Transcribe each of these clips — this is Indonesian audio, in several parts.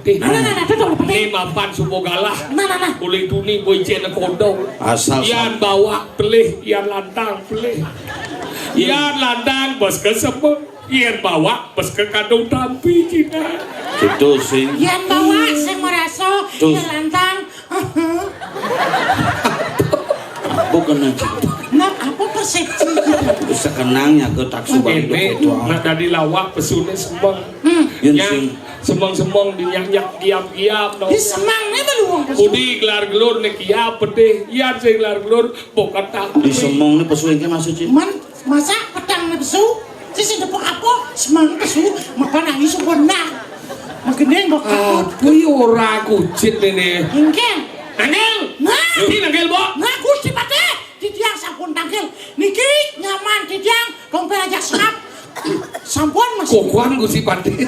Ini mapan supo galah. Kuling tuni boy cena kodong. Asal Ian bawa pelih, Ian lantang pelih. Ian lantang bos ke semua. Ian bawa bos ke kandung tampi Cina. Gitu sih. Ian bawa sing meraso, Ian lantang. Bukan aja. Nah, apa persepsi? Bisa kenangnya ke taksu bang Ini nak dari lawak pesune sembang. Yang semang-semang dinyak-nyak giap-giap. Di semang ni beluang. Udi gelar gelur nek giap pedih. Ian saya gelar gelur bukan tak. Di semong ni pesuingnya masuk sih. Man, masa pedang ni besu? Sisi depok apa? Semang besu, makan nangis sebenarnya. Makin bakal. Aduh ora kucit ini. Hingga. Nangil. Nah. Ini nangil bo. Nah, Gusti Patih, titiang sampun tangkil. Niki nyaman titiang, dompet aja senap. Sampun masih. Kokuan Gusti Patih.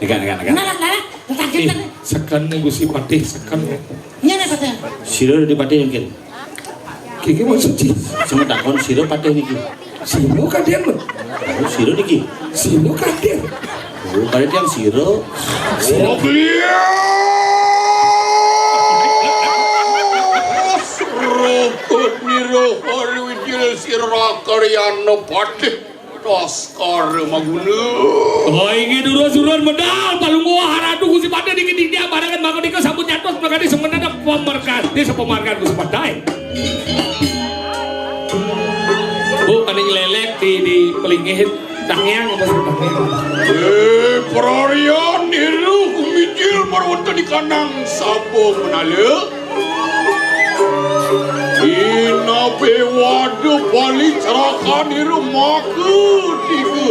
Negan. Nah, tangkil. Sekan Gusti Patih sekan. Iya nih Patih. Siro di patih mungkin. Kiki maksud sih. Sama takon siro patih niki. Sino kadian lo. Oh, siro niki. Sino kadian. Oh, kalian yang siro. Sino. Rukut niro hari wijil sirah karyano patih Raskar maguna. Oh ini durus-durus medal palunggo haradu Gusti Patih dikit dia barangan mako dika sambut nyatos maka di semenana pemarkan di sepemarkan Gusti Patih. Bu kaning lelek di pelingin tangyang apa tangyang. Perarian niro kumijil marwata di kanang sabong menale. Ina pewadu balik cerakan di rumah ke tiga.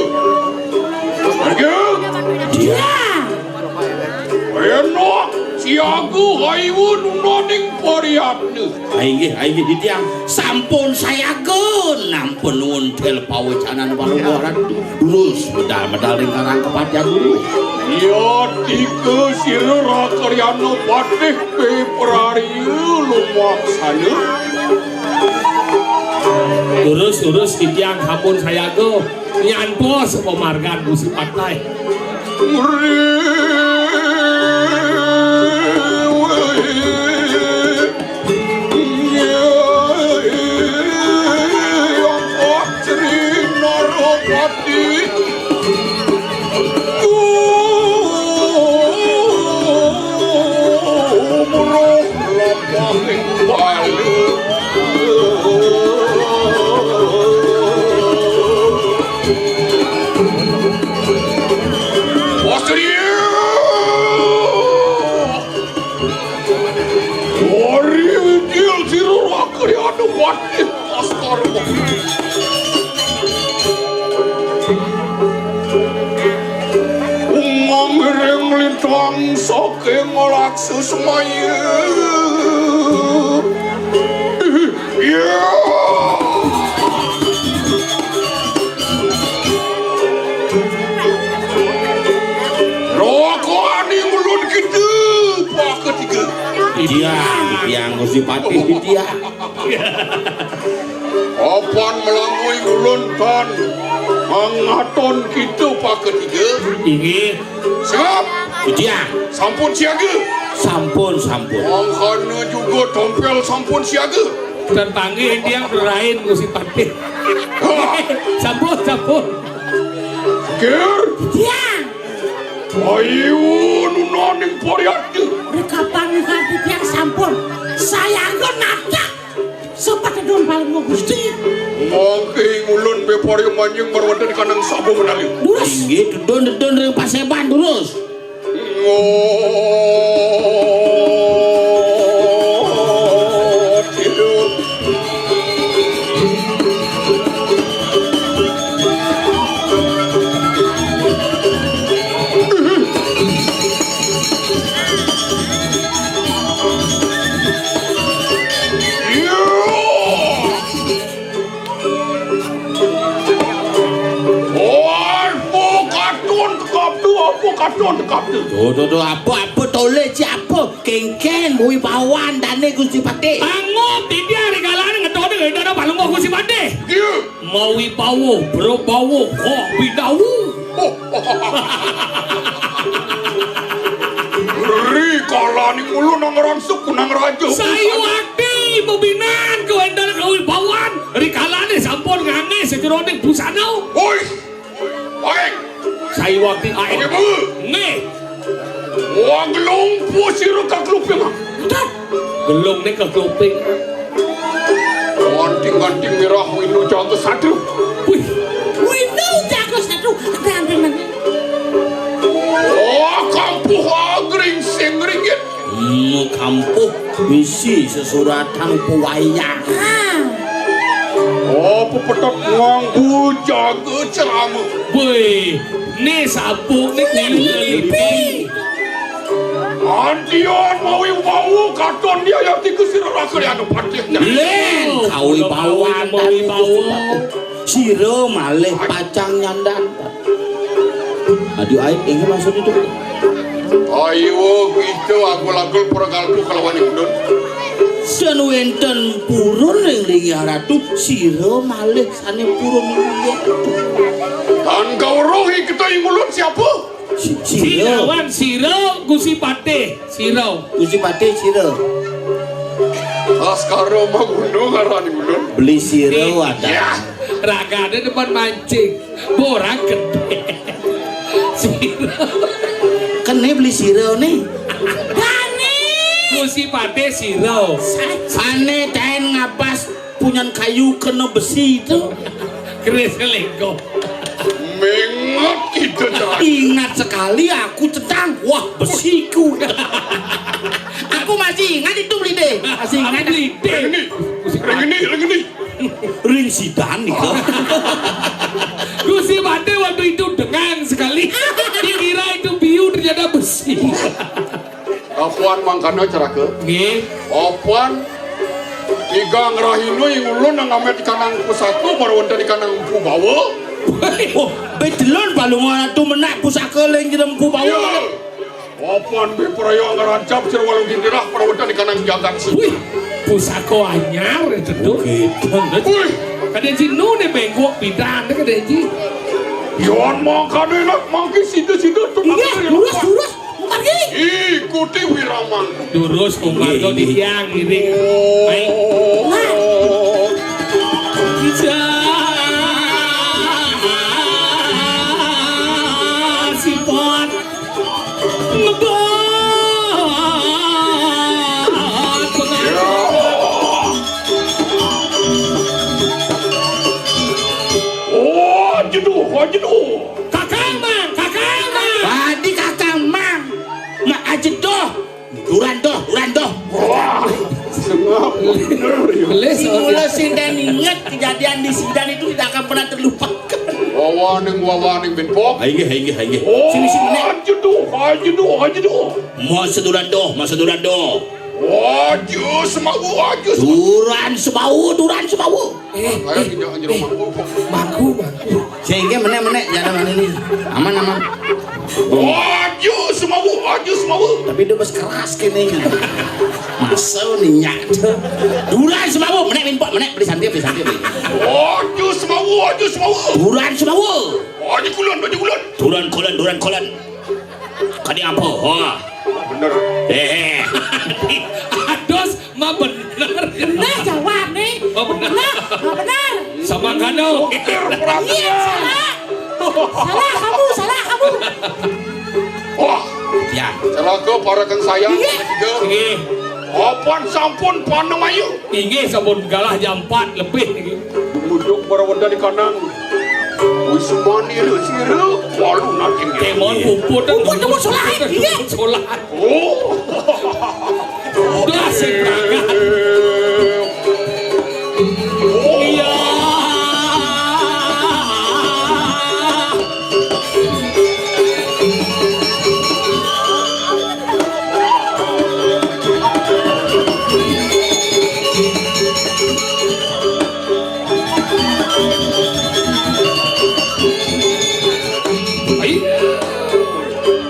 Harga? Dia. Enak siaga haiwan noning pariatnya. Aige di tiang. Sampun saya gun. Nampun nuntel pawecanan balunggoran. Terus medal lingkaran kepada dulu. Ya tiga sirah karyano patih peperariu lumak sana. Urus titiang hampun saya go nyantos pemarkan Gusti Patih. Saking ngelaksu semaya. Ya. Rokokan yang ulun kita pak ketiga. Tiang Gusti Patih di tiang. Apan melangui ulun tan mangaton kita pak ketiga. Ini Siap. Tiang. Sampun siaga. Sampun. Angkana juga tompel sampun siaga. dan panggil dia berain Gusti Patih. Sampun. Ger. Dia. Ayo nunaning pariatnya. Rekapan kaki tiang sampun. Saya anggo nadak. Sepatu dun paling mau Gusti. Mangking ulun bepari manjing marwada di kanang sabo menali. Lurus. Tinggi dedon ring paseban terus. Tidur. Tuh, apa tole siapa? Kengken, wibawan dane Gusti Patih. Angop di dia regalan ngetone ngedana palunggo Gusti Patih. Iya. Mau wibawo, bro bawo, kok bidawu. ning ulun nang rangsuk nang raja. Sayu akti pembinaan kewendana kewibawan rikalane sampun ngange sejeroning busana. Oi. Baik. Sayu akti ae. Oke, Bu. Nge. Wang lumpu sira kakluping. Belum nih kekloping. Ganting-ganting merah winu jago satu. Wih. Wino jago satu. Ada mana? Oh, kampuh agring sing ringgit. Kampuh misi sesuratan pewayang. Oh, pepetok nganggu jago ceramah. Wih. Nih sabuk nih ngelipi. Andian mau katon dia yang tiga sira rakal anu patihnya. Len kawibawan sira malih pacang nyandan. Aduh aib ini maksud itu. Ayo gitu agul-agul pergalku kalawan indun. Dan wenten purun ring ratu sira malih sane purun ning. Dan kau rohi kita ingulun siapa? Sirawan siro Gusti Patih siro. Gusti Patih sira. Askara mah gunung ngaran ingulun. Beli sira ada. Ya. Ragane depan mancing. Borang gede. Siro. Kene beli sira nih. Gusti Patih siro. Sane ten ngapas punyan kayu kena besi itu. Keris lego. Mengat kita dah. Ingat sekali aku tentang wah besiku. Aku masih ingat itu beli deh. Masih ingat Ring ini. ring sidan itu. Gusti Patih waktu itu dengang sekali. Dikira itu biu ternyata besi. Apuan mangkana cerake. Nggih. Apuan tiga ngerahinu ingulun nang amet kanang pusaka baru wonten di kanang empu bawa. Oh, bedelon balungan itu menak pusaka leng jerempu Iya. bawa. Apuan be peraya ngerancap sir walung dindirah baru wonten di kanang jagat sih. Wih, pusako anyar itu tuh. Wih, Kada jinu ne bengkok bidang kada ji. yon mangkana nak mangki situ-situ tuh. Iya, lurus. Bukan gini. Ikuti Wiraman. Durus kumargo di tiang iring. Baik. Oh. Bisa sipot ngebot Oh, jeduh. kakang mang Tadi kakang mang. Mak aja doh. Duran doh. Wah, sengap bener ya. beles Mula sindan ingat kejadian di sidan itu tidak akan pernah terlupakan. Wawaning benpok. Haige. Oh, Sini, Nek. Hajeduh. Mau seduran doh. Waju semau. Duran sebau. Kayak tidak anjir maku Sehingga menek jangan ini. Aman. Waju semau. Tapi dia bes keras kene. Masa nih nyata. Duran sebau. Menek beli santai. Waju semau. Duran sebau. Waju kulon. Duran kolan. Kadi apa? Wah. Bener. ados mah bener Nah, jawab nih. oh bener Benar. sama kano Iya, salah. Salah kamu. Wah, Ya. celaka parakan saya. Tiga. nggih Apan sampun paneng ayu. inggih sampun galah jam 4 lebih nggih Duduk barawanda di kanang. Wismani siru walu nating. kemon puput Puput solat, iya. solat Oh. udah sih berangkat iya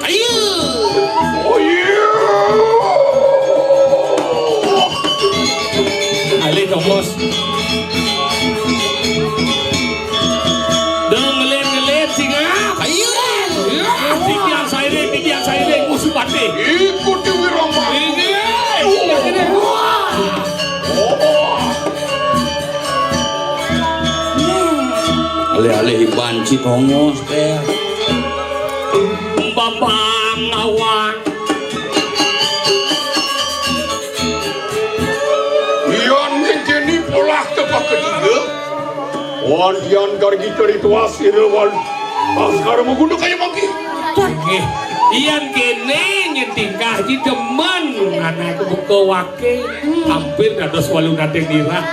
Ayo. Oh yeah. Panci tongos teh. Babang awan. Iyan menjadi pola tepat ketiga. Wandian gargi teritua sirwal. Sekarang menggunakan kayu mangki. Nggih, iyan kene nyetingkah ji demen anak buka wake hampir dados 8 nateng dira.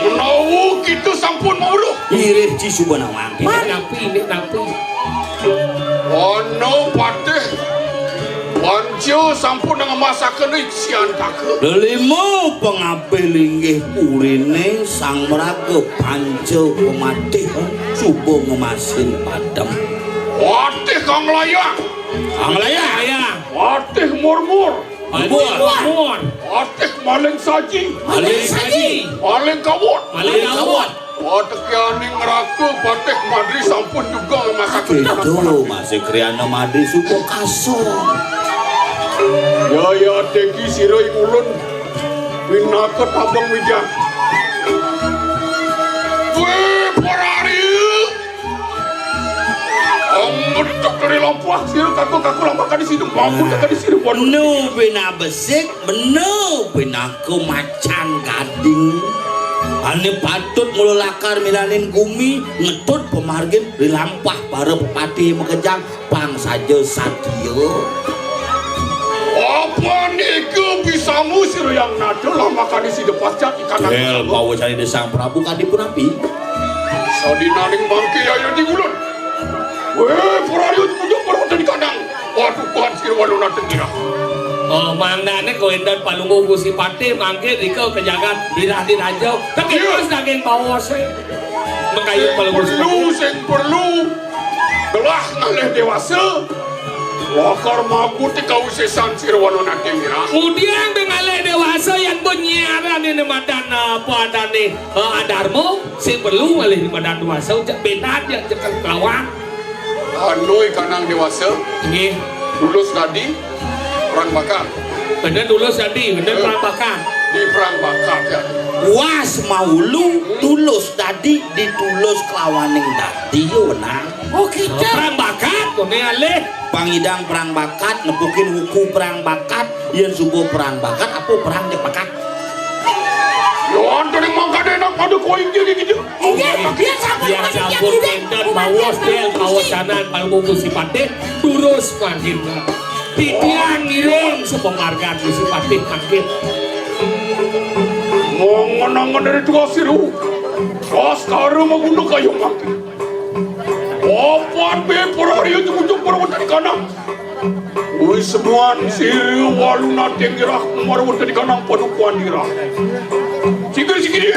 Menawu kita sampun mauluh. Irit ci subanawa. Ini napi. Ono patih. Wancio sampun dengan masakan isian takut. Delimo pengapil inggih urine sang meraga panco pematih subuh ngemasin padam. Patih kang layak. Kang layak. Ayah. Patih murmur. Mur. Patih maling saji. Maling saji. Maling kawut. Maling kawat. Patih kianing neraka. Patih madri sampun juga masakan. Itu masih kriana madri subuh kasor. Ya teki sirai ulun pinaka tabang wijang. Weh parari. Mentok dari lampu hasil kaku lamakan di sini mampu dekat di sini pun. Menu bina besik, menu bina macan gading. Ane patut mulu lakar milanin gumi ngetut pemargin dilampah para pepati mekejang pang saja sadio. Apa niku bisa musir yang nada lamakan di sini pasca ikan Hel bawa cari desang Prabu kadipun api. Sadinaning bangke ayo di ulun. Weh parari ujung baru di kandang. Waduh kuat sir waluna tengira. Oh, manggane koendan palunggu Gusti Pati mangke dikau kejagat dirah dirajau. Tapi terus daging bawos mengkayu palunggu Gusti Pati. Sing perlu belah ngalih dewasa. Wakar mampu tikau sesan sir waluna tengira. Kemudian bengalai dewasa yang penyiaran ini madan padane adarmo sing perlu alih di madan dewasa cek benar yang cekang kelawan. Hanoi kanang dewasa. Nggih, Lulus tadi perang bakar. bener dulu jadi bener perang bakar. Di perang bakar ya. Was maulu tulus tadi ditulus kelawaning tadi wenang. Oh gitu. Perang bakar kone alih. Pangidang perang bakat nepukin hukum perang bakat yen subuh perang bakat apa perang dek bakat. Yo antara mangkade nak pada koin jadi gitu. Dia sampun Dia campur enten bawas del kawasanan palunggu Gusti Pati durus makin. Titian ngiring sepemargan Gusti Pati makin. Mongonangan dari tua siru. Sekarang mengundang kayu mangki. Opan be porari itu ujung perwata di kanan. Ui sebuan siru waluna tenggirah marwata di kanan padukuan dirah. Sikir.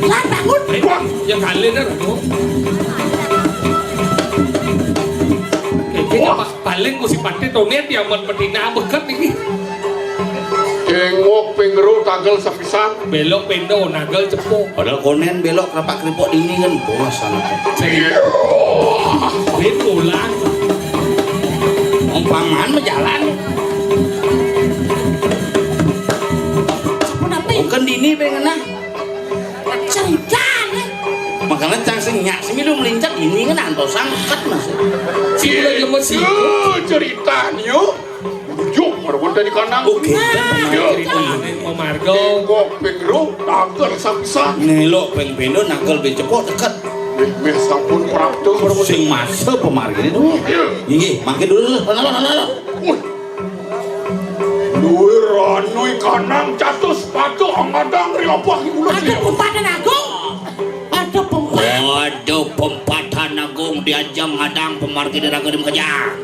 Lan bangun. Yang kali dah tu. Kita paling Gusti Pati tonet yang menpetina bekat ini. Tengok pengeru tanggal sapisan. Belok pendo nagel cepo. Padahal konen belok rapak keripok ini kan bos anak. Betulan. Umpamaan menjalan. Sampun api. Bukan dini pengen nah. Ceritan. Makanya cang senyak semilu melincak ini kan antos angkat mas. Sila dia masih. Ceritanya. Ujung marwata di kanan. Oke. Mau Margo. Tengok pengeru tanggal sapisan. Nelok peng-pendo nakal becepok dekat. Meh sampun praktek marwata. Sing masa pemargin itu. Ini makin dulu. Duwe ranui kanang jatuh sepatu angadang riopah ibulan Ada pempatan agung. Ada pempatan. Waduh pempatan agung diajam hadang pemargin raga di kejang.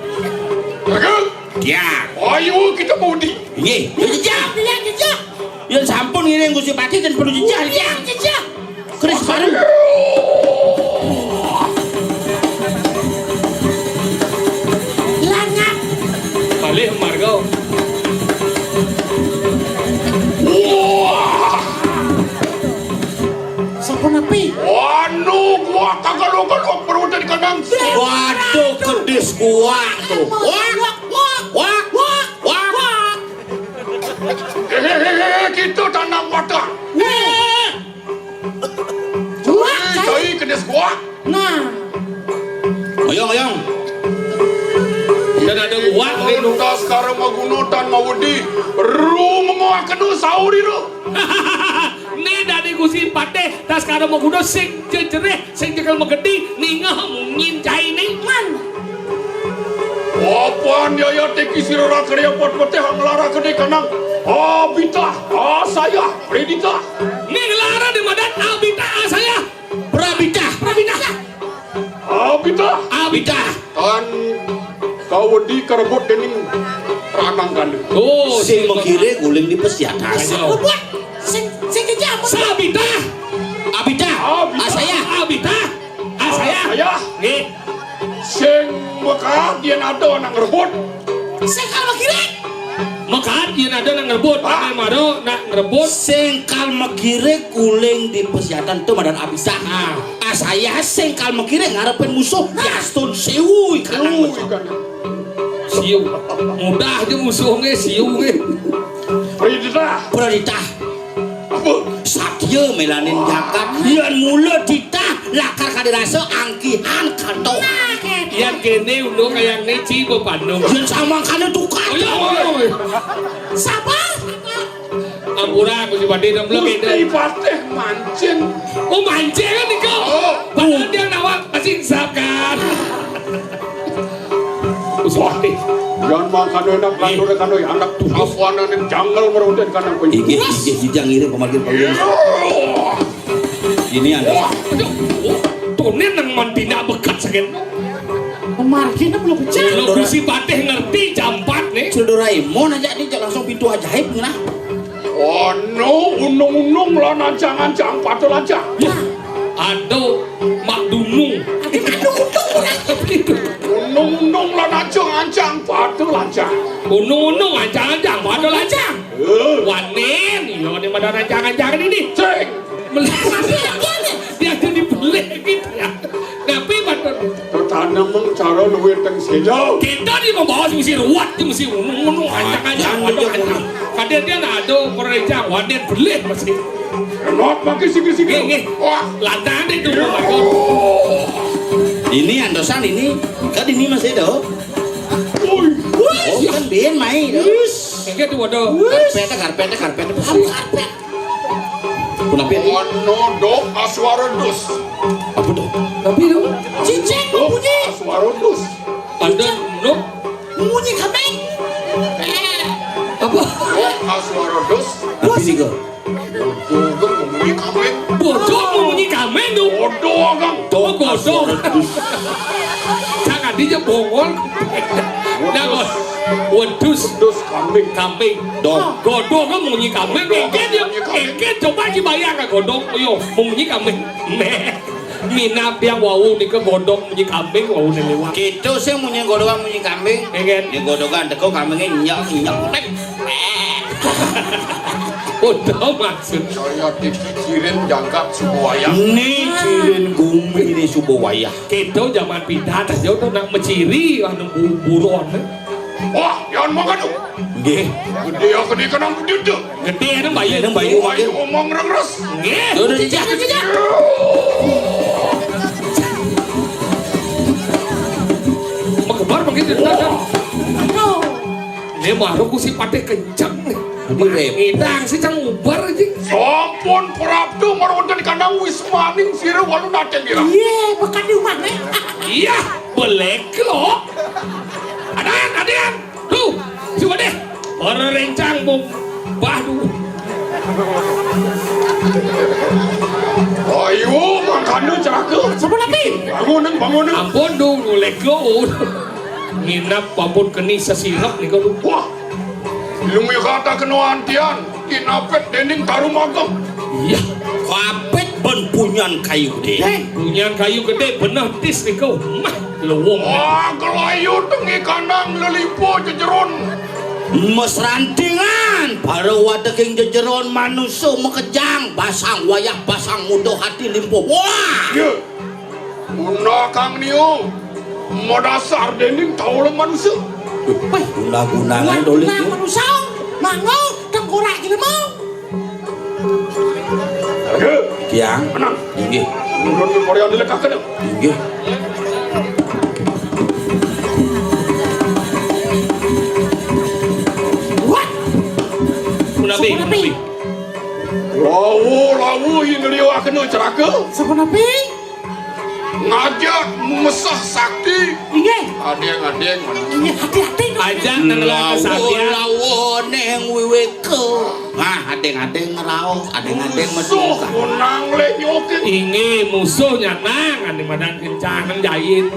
Ya. Ayo kita mau di. Ini, jejak. Dia jejak. Yang sampun ngiring Gusti Pati kan perlu jejak. Dia jejak. Keris baru. Langat. Balik Margo. Sampun api. Wanu gua kagak perlu di kanang. Waduh kedis gua tuh. Wah. Hehehe kita tanam wadah. Wah, Nah, Oyong. Dan ada uang gitu. kita sekarang magunutan mawudi. Rumah kenu sauri lu. Nih dari gusi pate, tas sekarang mau kudo sing jejereh, sing jekel megedi, ningah mungin cai nih. man. Apaan ya teki sirora kerja pot-pote hanglara kene kanang. Abita, saya, Predita. Nih ngelara di madat abita saya. Prabita. Abita. Kan kau di kerebut dening ranang gandeng. Oh, Sing mengkire guling di pesiatan. Ayo. Buat sing kejam. Sabita. Abita. Saya. Abita. Saya. Saya, Nih. sing maka dia ada anak ngerebut. Sing kalau kira. Makan dia ada nang ngerebut, Ah. mana maro nak ngerebut. Sengkal mengkire guling di pesiatan tuh madan abisa. Saya sengkal mengkire ngarepin musuh. Yastun sewu ikan musuh. Siu, mudah aja musuhnya siu ge. Predita. Pradita. Apa? Satya melanin jakat. Yan mula dita lakar kadirasa angkihan kanto. Yang kene udah kayak nih cibo pandung. Yan sama kana tukar. Oyo, Sabar. ampura aku si pati dan belum Gusti itu. pateh mancing. Oh mancing kan nih kau. Oh. Padahal dia nawak masih sabkan. Gusti pati. Jangan makan enak kantor kan anak apuan yang janggal merunden kanang penyu. Ige hijang ire pemargin paling. Ini ada. Tunen nang mantina bekat sakit. Pemargin belum pecah. Kalau Gusti pati ngerti jampat nih. Doraemon aja nih langsung pintu ajaib nah. Oh no, unung-unung lah nancang-nancang patul aja. Aduh, mak dunung. Unung-unung lah nancang-nancang patul aja. Unung-unung ancang-ancang, padahal ancang. Wanen, iya ini pada ancang-ancang ini. Ceng. Dia ada dibeli gitu ya. Tapi padahal Tertanam cara luwih teng sejauh. kita nih membawa mesti ruwet, mesti unung-unung ancang-ancang, padahal ancang. Kadang dia nggak ada perencang, wanen beli mesti. Not makin sini-sini. Nge, Wah. lantaran itu Pak. Ini andosan ini. Kan ini masih do. Uy. Oh kan bien main do. Nge tuh waduh. Karpetnya karpet. Kenapa ini? Ono dok aswarodus. Apa tuh? Tapi itu Cincin Dok bunyi. aswarodus. ada no Bunyi kambing. apa? Dok aswarodus. Apa sih kok? Bodoh ngomongin kambing. Bodoh membunyi kambing tuh. Bodoh kang. Oh bodoh. Jangan dia bongol. Nah kok wedus Dus kambing. kambing. Dok. Godong kan membunyi kambing. Engke coba dibayangkan godong. Yo membunyi kambing. Meh. Minap yang wau nih ke godong membunyi kambing wau nih lewat. Gitu sih punya godokan punya kambing. Engke Ini godokan teko kambingnya nyok. bodoh maksud. Saya dikikirin jangkap sebuah wayang. Ini cirin gumi ini subuh wayah. Kita zaman pindah aja tuh nak menciri anu buron. Wah, jangan makan tuh. Nggih. Gede ya gede kenang gede tuh. Gede anu bayi. Ini bayi Wah, makin. ngomong ngeres. Nggih. Udah jejak. Mengebar begitu kan. Aduh. Ini baru ku si pate kencang nih. Mirip. Ngidang sih cang ubar aja. Sampun Prabdo merunden kandang wismaning sire walu nate kira. Iya, bekan di rumah nih. Iya, belek lo. Adan. Tuh, coba deh. Orang rencang bom. Waduh. Ayo makan ceraku. Sebelum nabi. Bangunin. Ampun dulu, lego. Nginap ampun keni sesirap nih kau. Wah, ilmu kata kenuantian. Kinapet dening tarumagam. Iya, Kapet ben punyan kayu deh. punya kayu gede bener tis nih kau. Mah, lewong. Wah, kelayu tengi kandang lelipo jejeron. Mesrantingan baru wadeking jejeron manusia mekejang basang wayah basang mudo hati limpo. Wah. Ya, Una kang niyo. Modasar dening taulang manusia. Guna-gunaan dolik. Nah, manusia. Mango, tengkorak gini mau. Ya, Kiang. menang. Ini. Ulun Korea dilekakeun. Nggih. What? Munabi. Lawu yang ngeliwakeun cerake. Sakunapi? Ngajak mesah sakti. Inge. Adeng. Inge hati-hati dong. Ajak nang kesatria. Lawo neng wiweke. Nah, adeng-adeng ngeraos, adeng-adeng Musuh medungka. menang le nyokin. Inge musuhnya nang ane madan kencang nang jain.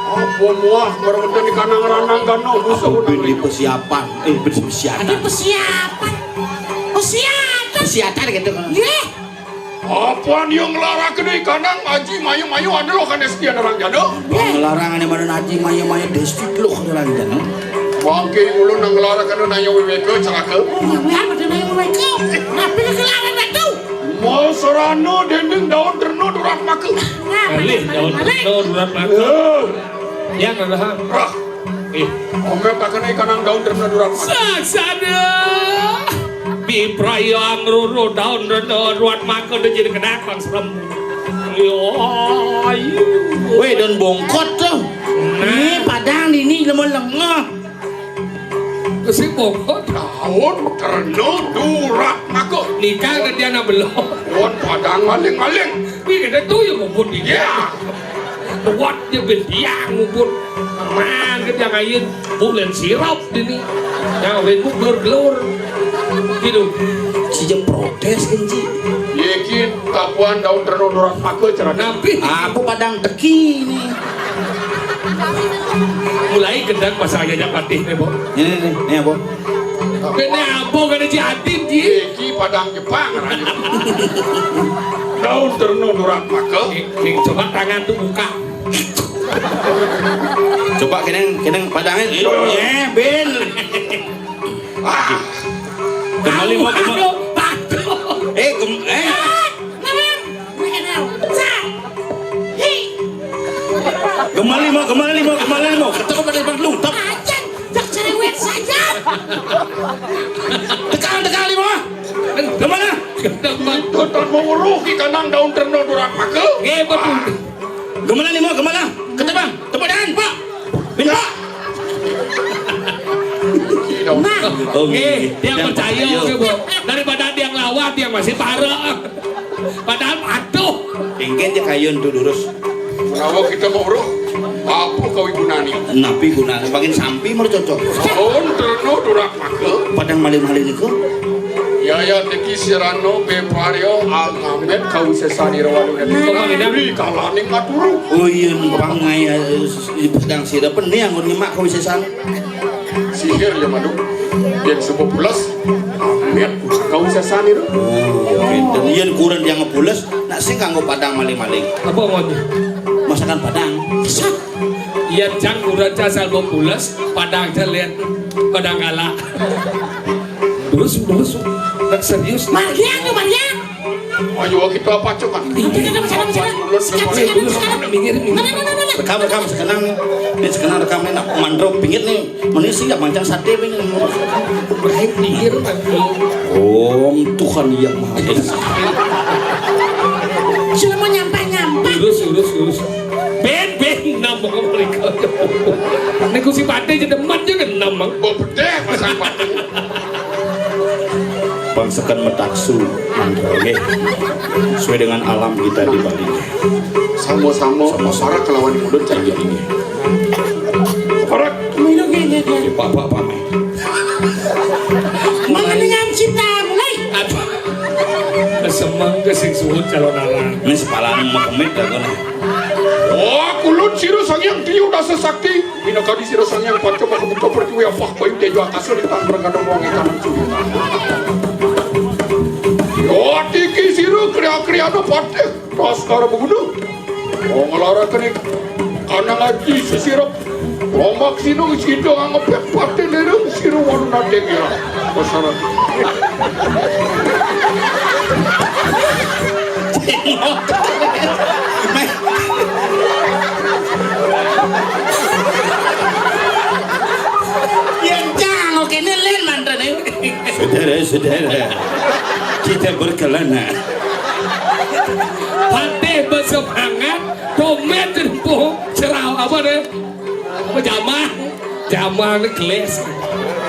Apa muah baru di kanang ranang kano musuh Apa menang beli le. persiapan? Persiapan. Ada persiapan. Persiapan. Persiapan gitu. Ye. Apaan yang ngelarakeun di kanang aji mayu ada lo kan sekian orang jado. Larangan yang mana naji maya destrik lo kan jalan. Bangke ulun nang ngelarakeun nanya weweke cerake. Yang ada yang mereka. Napi kelaran itu. Mau serano dendeng daun terno durat make. Alih daun durat mako. Yang ada. Rah, ome pakene kanang daun terno durat make. Saksana. Bi prayang ruru daun durat mako udah jadi kenakang serem. Yo. Weh dan bongkot tuh. Ini padang ini lemah-lemah. Kesih bongkot. Daun terno durat make. Nikah ke dia nak belum. Wan padang maling-maling. Bi kita tu yang ngubur dia. Ya. Buat dia berdiang ngubur. Man ke dia ngayin bulan sirap ini. Yang ben gelur-gelur. Gitu. Si je protes kan Ci. Yekin kapuan daun terno durat make cerake. Nabi Aku padang teki ini. mulai gendang pasangnya patih nih, Bo. Ini apa? Kena apa kena si Atin, Ji? Yeki padang Jepang ranya. Daun terno durat make. King coba tangan tuh buka. Coba keneng padangnya. Ben. Ah, Kembali mau Aduh, aduh. Kembali mau. Ketemu pada bang lu. Ajan, tak cerewet saja. Tekan lima. Kemana? Gendang bang. tuan mau rugi kanang daun terno durat make. Betul. Kemana? Ketebang. Tepadan, Pak. Bin Pak. Nah, Dia percaya, oke, Bo. Daripada dia ngelawat, dia masih parah. Padahal patuh. Tinggen dia kayun tuh lurus. Menawa kita mau ruh. Apa kau ibu nani? Napi guna bagian sampi mau cocok. Daun terno durat make. Padang malih-malih niku. Yaya teki sirano bepario ngamet kau sesani rawalu dan kami kalani maturu. Oh iya, pangai padang sirapen nih anggun nyemak kau sesan. Sihir ya madu. Yang sebelas ngamet kau sesani ro. Dan iya kurang yang ngepules. Nak sing kanggo padang malih-malih. Apa ngomongnya? Masakan padang. Iya, cang kurang casal bopulas, padang jalian, padang galak. Terus, nak serius. Marian. Ayo kita apa coba? Rekam sekarang ini sekarang rekam nak mandro pinggir nih. Mana sih ya mancang sate ini. Baik dihir, Om Tuhan yang Maha Esa. Sudah mau nyampe. Urus. Ben, nama mereka. Nego si Pate jadi demat juga nama. Bopedeh pasang pateng. Bangsakan metaksu mandro nggih. Sesuai dengan alam kita di Bali. Sama-sama para kelawan mulut cari ini. Para Minum gini. Bapak pamai. Mengenang cinta mulai. Aduh. Kesemang kesing suhut calon arang. Ini sepalan mau kemit dah kena. oh kulut siru sangyang tiu udah sesakti. Bina kadi siru sangyang pacoba kebuka pertiwi apa kau yang tejo atas di tangkrang kadang wangi kanan curi. Oh tiki siru kriya no pate. Tas kara begudu. Oh ngelara kene kanang aji sesirap. Romak sino sido ngepet pate lereng siru walu nade kira. Masyarakat. Yang jangan oke nelen mantan saudara kita berkelana. Pate bersemangat domet jemput cerau apa deh jamang geles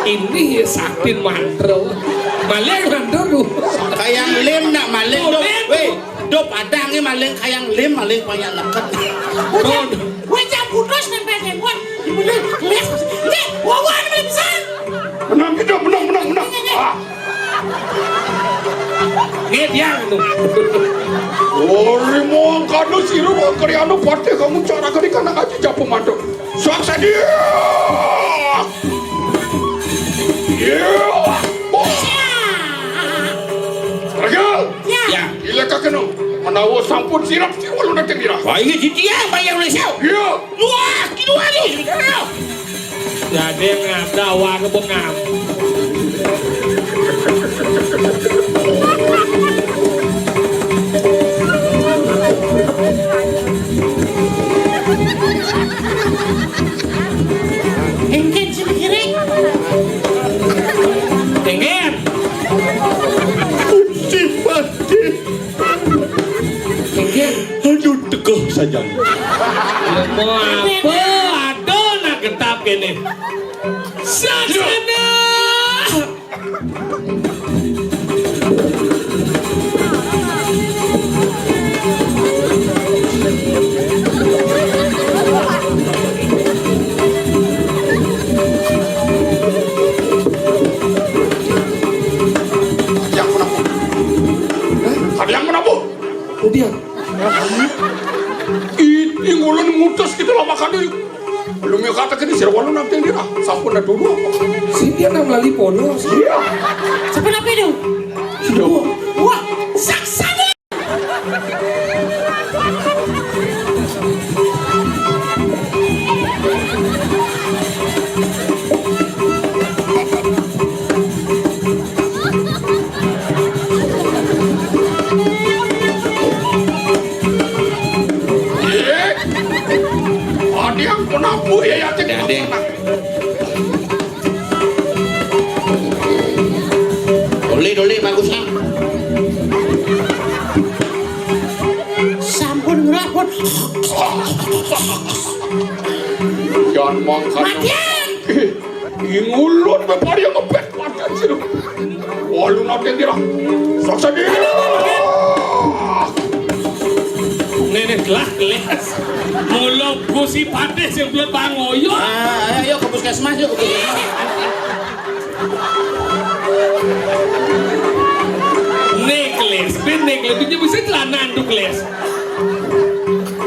ini saktin mantra maleng mantra lu Kayang lem nak maling Oh, do. lem. Weh, do padang ni maling kayang lem maling banyak leket. Wajah putus nempel tembok. Dibunuh les. Nih, wawan bisa. Menang kita, menang. Ah, ngit yang tu ori mo kanu siru kriano pate kamu cara kari kana aja japu mandu. Suak sadia. Yeah. Ragal. Ya. Ila kakeno. Manawo sampun sirap siwalu na tengira. Wah, ini jitiang bayang lesau. Iya. Wah, kidua ni. jadi ngada wang bengam Engken sih kiri. tengen Cipati. tengen Aduh, teguh saja. mau apa aduh nak getap gini Sasana Yang menapu. Ada yang menapu. kemudian Ini ngulan ngutus kita lama kali. Belum yang kata kini sirwalu na tengira. Sampun na dulu. si dia nak melalui pono Iya. Siapa nak pedo? Wah, saksana. Ada yang menapu ya ya Ada. Dole bagus ah. Sampun ngerapun. Jangan mangkat. Matian. Ingulun bepari yang ngepet padan siru. Walu na tengira. Saksa dia. nenek lah geles mulut gusi pates yang buat bangoyo Ayo ke puskesmas yuk. nekles lebihnya bisa celana anduk les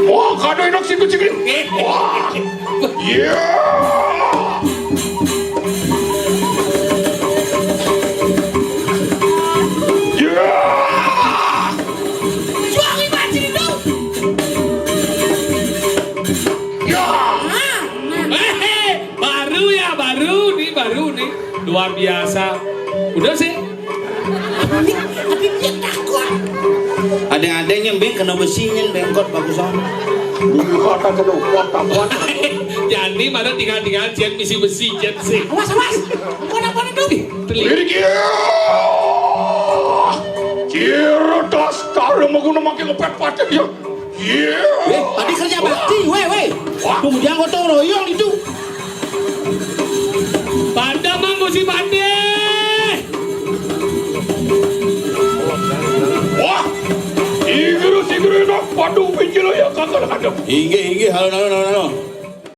Wah, kado enak situ cikin. Wah. Iya. Iya. Jual baju itu. Ya. baru nih luar biasa udah sih Tapi dia takut. Ada-adanya beng kena besinya bengkot bagus ah. Dulu kata kena kuat. jadi mana tinggal jet misi besi jet sih Awas. Kau nak mana tu? Lirik ya. Kira dasar mau guna makin ngepet padan dia. Iya. Tadi kerja bakti, weh. Kemudian gotong royong itu. pada manggu si pande Wah. Igru nak padu pinjilo ya kakak ada. Hingga halo.